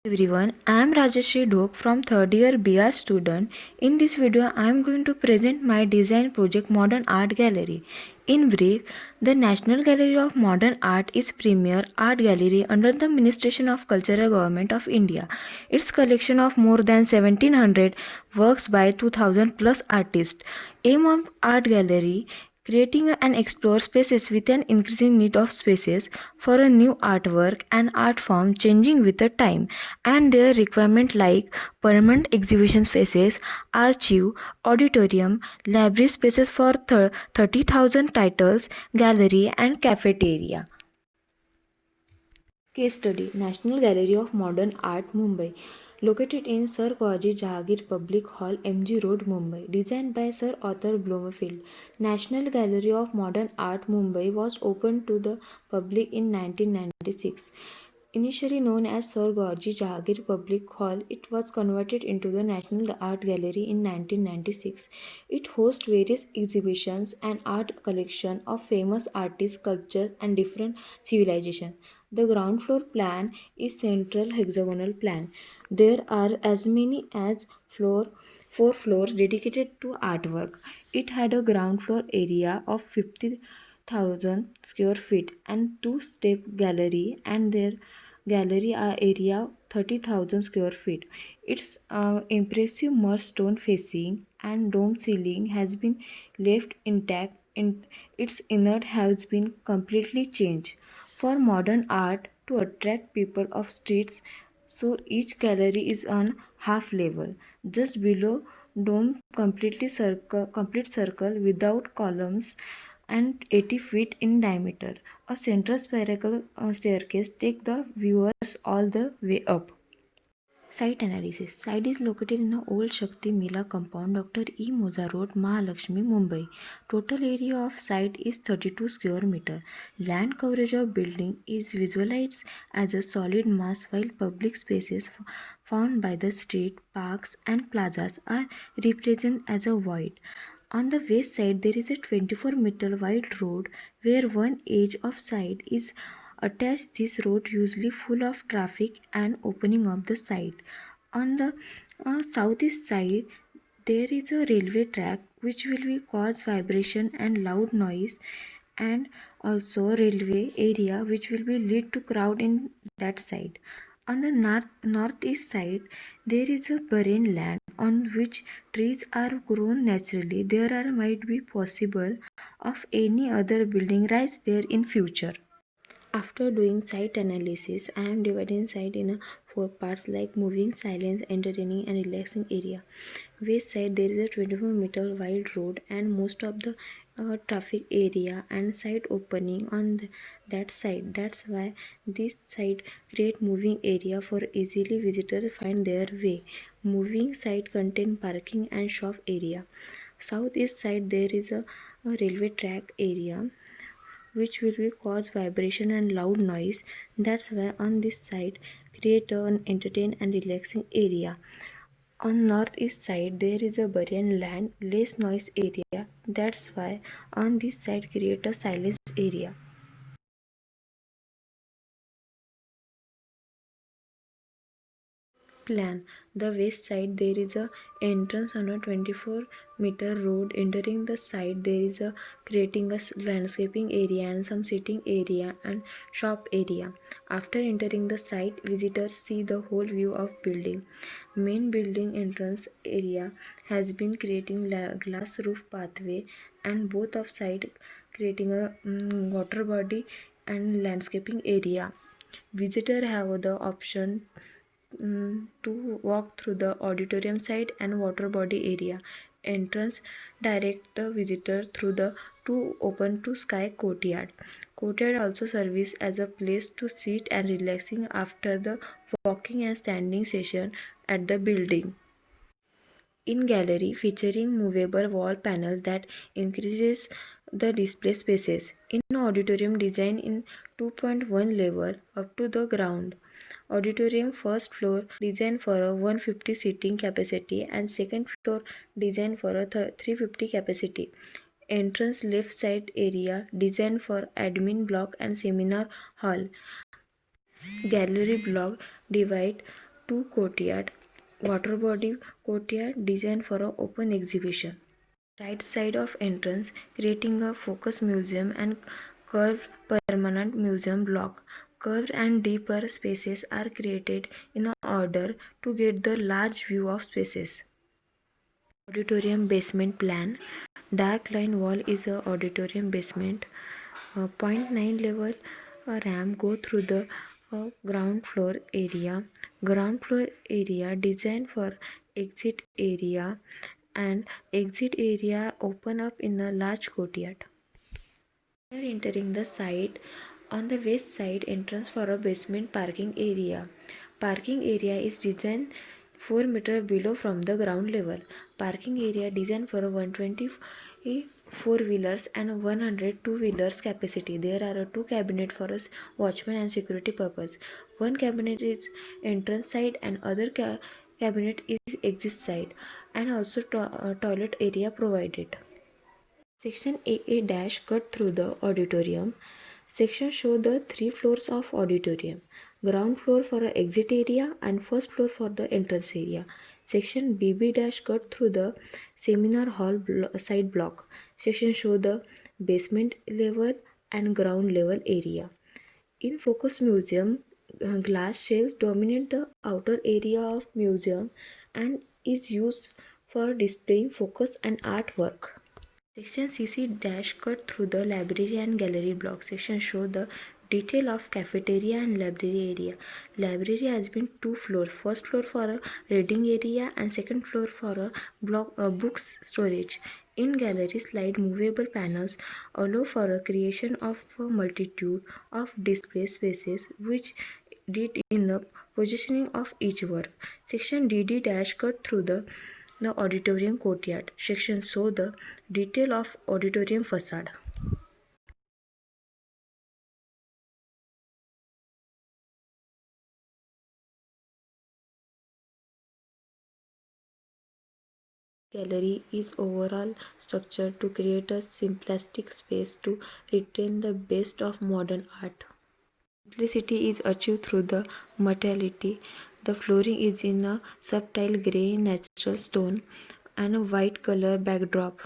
Everyone, I am Rajashri Dhok from 3rd year BR student. In this video, I am going to present my design project Modern Art Gallery. In brief, the National Gallery of Modern Art is premier art gallery under the Ministration of Cultural Government of India. Its collection of more than 1700 works by 2000 plus artists. Aim of art gallery creating and explore spaces with an increasing need of spaces for a new artwork and art form changing with the time and their requirement like permanent exhibition spaces, archive, auditorium, library spaces for 30,000 titles, gallery and cafeteria. Case study National Gallery of Modern Art Mumbai located in Sir Kawaji Jahangir Public Hall MG Road Mumbai designed by Sir Arthur Bloomfield. National Gallery of Modern Art Mumbai was opened to the public in 1996. Initially known as Sir Kawaji Jahangir Public Hall, it was converted into the National Art Gallery in 1996. It hosts various exhibitions and art collection of famous artists, sculptures and different civilizations. The ground floor plan is central hexagonal plan. There are as many as four floors dedicated to artwork. It had a ground floor area of 50,000 square feet and two-step gallery and their gallery area 30,000 square feet. Its impressive mud stone facing and dome ceiling has been left intact. Its inert has been completely changed for modern art to attract people of streets, so each gallery is on half level just below dome complete circle without columns and 80 feet in diameter. A central spherical staircase takes the viewers all the way up. Site analysis. Site is located in the old Shakti Mela compound, Dr. E. Moza Road, Mahalakshmi, Mumbai. Total area of site is 32 square meter. Land coverage of building is visualized as a solid mass while public spaces found by the street, parks and plazas are represented as a void. On the west side, there is a 24-meter wide road where one edge of side is attached. This road usually full of traffic and opening of the side. On the southeast side, there is a railway track which will be cause vibration and loud noise, and also railway area which will be lead to crowd in that side. On the northeast side, there is a barren land on which trees are grown naturally. There are might be possible of any other building rise there in future. After doing site analysis, I am dividing site in four parts like moving, silence, entertaining and relaxing area. West side there is a 24-meter wide road and most of the traffic area and site opening on that side. That's why this site create moving area for easily visitors find their way. Moving site contain parking and shop area. Southeast side there is a railway track area which will cause vibration and loud noise. That's why on this side create an entertain and relaxing area. On northeast side there is a barren land, less noise area. That's why on this side create a silence area. Plan. The west side there is a entrance on a 24-meter road. Entering the site there is a creating a landscaping area and some sitting area and shop area. After entering the site, visitors see the whole view of building. Main building entrance area has been creating glass roof pathway and both of side creating a water body and landscaping area. Visitor have the option to walk through the auditorium side and water body area. Entrance direct the visitor through the to open to sky courtyard. Courtyard also serves as a place to sit and relaxing after the walking and standing session at the building. In gallery featuring movable wall panel that increases the display spaces. In auditorium design in 2.1 level up to the ground. Auditorium first floor designed for a 150 seating capacity and second floor designed for a 350 capacity. Entrance left side area designed for admin block and seminar hall. Gallery block divide two courtyard, water body courtyard designed for an open exhibition. Right side of entrance, creating a focus museum and curved permanent museum block. Curved and deeper spaces are created in order to get the large view of spaces. Auditorium basement plan. Dark line wall is a auditorium basement. Point 0.9 level ramp go through the ground floor area. Ground floor area designed for exit area, and exit area open up in a large courtyard. We are entering the site on the west side entrance for a basement parking area. Parking area is designed 4 meters below from the ground level. Parking area designed for a 120 four-wheelers and 100 two-wheelers capacity. There are two cabinets for us watchman and security purpose. One cabinet is entrance side and other cabinet is exit side, and also toilet area provided. Section AA dash cut through the auditorium. Section show the three floors of auditorium. Ground floor for a exit area and first floor for the entrance area. Section BB dash cut through the seminar hall side block. Section show the basement level and ground level area. In Focus Museum, glass shelves dominate the outer area of museum and is used for displaying focus and artwork. Section CC dash cut through the library and gallery block. Section show the detail of cafeteria and library area. Library has been two floors. First floor for a reading area and second floor for a books storage. In gallery, slide movable panels allow for a creation of a multitude of display spaces which did in the positioning of each work. Section DD dash cut through the auditorium courtyard. Section show the detail of auditorium facade. Gallery is overall structured to create a simplistic space to retain the best of modern art. Simplicity is achieved through the materiality. The flooring is in a subtle grey natural stone and a white color backdrop.